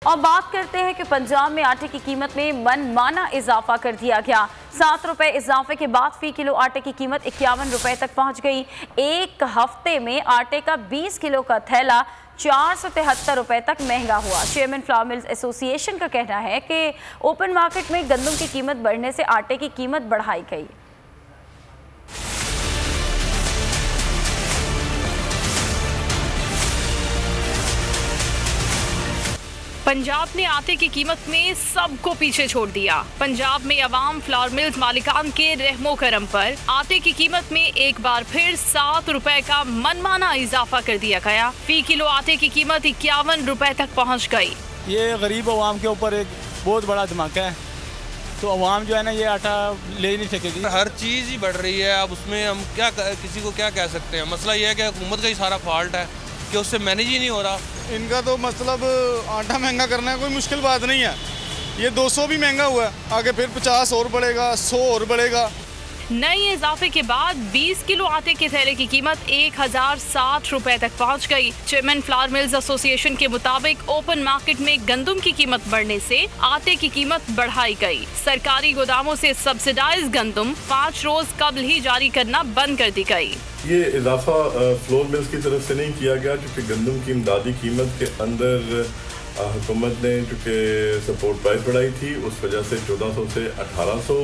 और बात करते हैं कि पंजाब में आटे की कीमत में मनमाना इजाफा कर दिया गया। 7 रुपए इजाफे के बाद फी किलो आटे की कीमत 51 रुपए तक पहुंच गई। एक हफ्ते में आटे का 20 किलो का थैला 473 रुपए तक महंगा हुआ। चेयरमैन फ्लावर मिल्स एसोसिएशन का कहना है कि ओपन मार्केट में गंदम की कीमत बढ़ने से आटे की कीमत बढ़ाई गई। पंजाब ने आटे की कीमत में सबको पीछे छोड़ दिया। पंजाब में अवाम फ्लावर मिल्स मालिकान के रहमो करम पर आटे की कीमत में एक बार फिर 7 रुपए का मनमाना इजाफा कर दिया गया। फी किलो आटे की कीमत 51 रुपए तक पहुंच गई। ये गरीब अवाम के ऊपर एक बहुत बड़ा धमाका है, तो अवाम जो है ना ये आटा ले नहीं सकेगी। हर चीज़ ही बढ़ रही है, अब उसमें हम क्या किसी को क्या कह सकते हैं। मसला ये है कि हुकूमत का ही सारा फॉल्ट है कि उससे मैनेज ही नहीं हो रहा। इनका तो मतलब आटा महंगा करना है कोई मुश्किल बात नहीं है। ये 200 भी महंगा हुआ है, आगे फिर 50 और बढ़ेगा, 100 और बढ़ेगा। नए इजाफे के बाद 20 किलो आटे के थैले की कीमत 1060 रुपए तक पहुंच गई। चेयरमैन फ्लावर मिल्स एसोसिएशन के मुताबिक ओपन मार्केट में गंदम की कीमत बढ़ने से आटे की कीमत बढ़ाई गई। सरकारी गोदामों से सब्सिडाइज गंदम 5 रोज कबल ही जारी करना बंद कर दी गई। ये इजाफा फ्लोर मिल्स की तरफ से नहीं किया गया, क्योंकि गंदम की इमदादी कीमत के अंदर हुकूमत ने चूँकि सपोर्ट प्राइस बढ़ाई थी, उस वजह से 1400 से 1800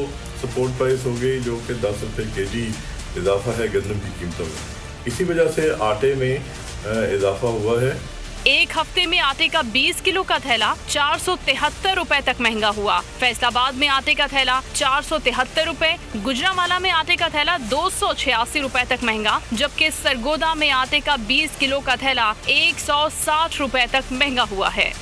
सपोर्ट प्राइस हो गई, जो कि 10 रुपये केजी इजाफा है गंदम की कीमतों में। इसी वजह से आटे में इजाफा हुआ है। एक हफ्ते में आटे का 20 किलो का थैला 473 रुपए तक महंगा हुआ। फैसलाबाद में आटे का थैला 473 रुपए, गुजरांवाला में आटे का थैला 286 रुपए तक महंगा, जबकि सरगोदा में आटे का 20 किलो का थैला 160 रुपए तक महंगा हुआ है।